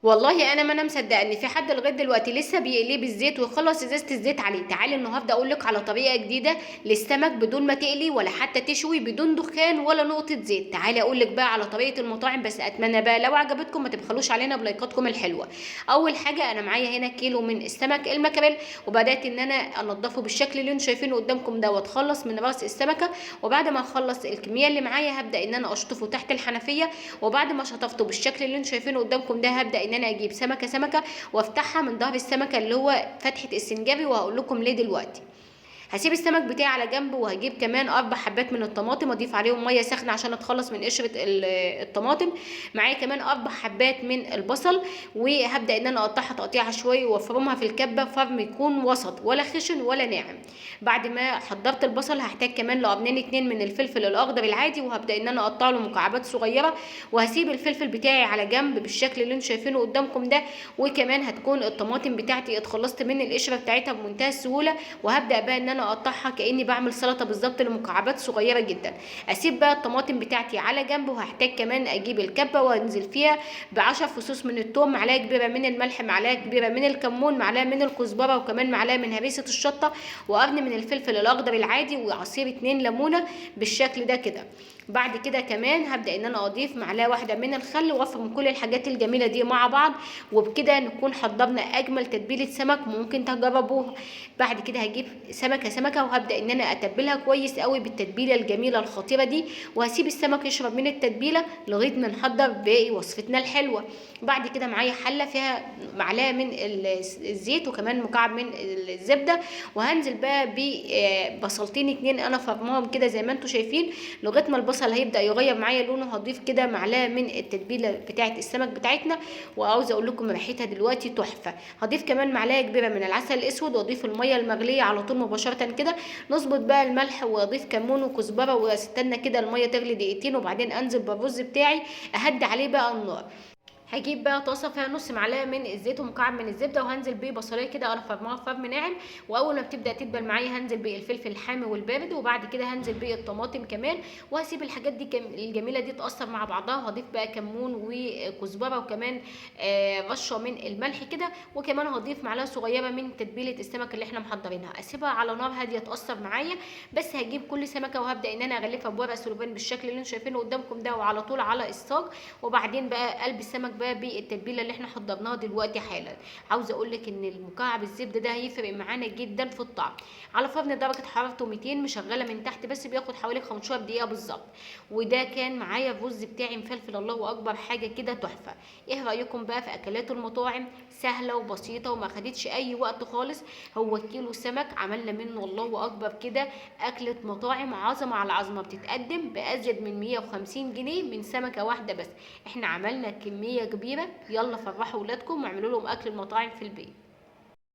والله انا ما انا مصدقه ان في حد لغايه دلوقتي لسه بيقليه بالزيت ويخلص ازازه الزيت عليه. تعالي النهارده اقول لك على طريقه جديده للسمك بدون ما تقلي ولا حتى تشوي، بدون دخان ولا نقطه زيت. تعالي اقول لك بقى على طريقه المطاعم، بس اتمنى بقى لو عجبتكم ما تبخلوش علينا بلايكاتكم الحلوه. اول حاجه انا معايا هنا كيلو من السمك المكريل، وبدات ان انا انضفه بالشكل اللي انتم شايفينه قدامكم ده، واتخلص من راس السمكه. وبعد ما اخلص الكميه اللي معايا هبدا ان انا اشطفه تحت الحنفيه. وبعد ما شطفته بالشكل اللي انتم شايفينه قدامكم ده هبدا ان انا اجيب سمكه وافتحها من ظهر السمكه اللي هو فتحه السنجابي، وهقول لكم ليه دلوقتي. هسيب السمك بتاعي على جنب، وهجيب كمان 4 حبات من الطماطم اضيف عليهم ميه سخنه عشان اتخلص من قشره الطماطم. معايا كمان 4 حبات من البصل، وهبدا ان انا اقطعها تقطيع عشوائي وافرمها في الكبه فرم يكون وسط، ولا خشن ولا ناعم. بعد ما حضرت البصل هحتاج كمان لقرنين 2 من الفلفل الاخضر العادي، وهبدا ان انا اقطع له مكعبات صغيره. وهسيب الفلفل بتاعي على جنب بالشكل اللي انتم شايفينه قدامكم ده. وكمان هتكون الطماطم بتاعتي اتخلصت من القشره بتاعتها بمنتهى السهوله. وهبدا بقى ان انا اقطعها كاني بعمل سلطه بالظبط لمكعبات صغيره جدا. اسيب بقى الطماطم بتاعتي على جنب، وهحتاج كمان اجيب الكبه وانزل فيها ب10 فصوص من الثوم، معلقه كبيره من الملح، معلقه كبيره من الكمون، معلقه من الكزبره، وكمان معلقه من هريسه الشطه، وقرن من الفلفل الاخضر العادي، وعصير 2 ليمونه بالشكل ده كده. بعد كده كمان هبدا ان انا اضيف معلقه واحده من الخل، وافرم كل الحاجات الجميله دي مع بعض. وبكده نكون حضرنا اجمل تتبيله سمك ممكن تجربوها. بعد كده هجيب سمكه وهبدا ان انا اتبلها كويس قوي بالتتبيله الجميله الخطيره دي. وهسيب السمك يشرب من التتبيله لغايه ما نحضر باقي وصفتنا الحلوه. بعد كده معايا حله فيها معلقه من الزيت وكمان مكعب من الزبده. وهنزل بقى ببصلتين 2 انا فرماهم كده زي ما انتم شايفين لغايه ما البصل هيبدا يغير معايا لونه. هضيف كده معلقه من التتبيله بتاعه السمك بتاعتنا، وعاوزه اقول لكم ريحتها دلوقتي تحفه. هضيف كمان معلقه كبيره من العسل الاسود، واضيف الميه المغليه على طول مباشره كده. نظبط بقى الملح، واضيف كمون وكزبره، واستنى كده الميه تغلي دقيقتين، وبعدين انزل بالرز بتاعي اهدي عليه بقى النار. هجيب بقى طاسه فيها نص معلقه من الزيت ومكعب من الزبده، وهنزل بيه بصلايه كده انا فرمها فرم ناعم. واول ما بتبدا تدبل معايا هنزل بيه الفلفل الحامي والبارد، وبعد كده هنزل بيه الطماطم كمان. وهسيب الحاجات دي الجميله دي تاثر مع بعضها. وهضيف بقى كمون وكزبره، وكمان رشه من الملح كده. وكمان هضيف معلقه صغيره من تتبيله السمك اللي احنا محضرينها. اسيبها على نار هاديه تاثر معايا. بس هجيب كل سمكه وهبدا ان انا اغلفها بورق سلوفان بالشكل اللي انتم شايفينه قدامكم ده، وعلى طول على الصاج. وبعدين بقى قلب السمك بقى بالتتبيله اللي احنا حضرناها دلوقتي حالا. عاوزه اقول لك ان المكعب الزبده ده هيفرق معانا جدا في الطعم. على فرن درجه حرارته 200 مشغله من تحت، بس بياخد حوالي 15 دقيقه بالظبط. وده كان معايا الرز بتاعي مفلفل الله اكبر، حاجه كده تحفه. ايه رايكم بقى في اكلات المطاعم؟ سهله وبسيطه وما خدتش اي وقت خالص. هو كيلو سمك عملنا منه الله اكبر كده اكله مطاعم عظمه على عظمه، بتتقدم بازيد من 150 جنيه من سمكه واحده بس. احنا عملنا كميه كبيره. يلا فرحوا ولادكم واعملوا لهم اكل المطاعم في البيت.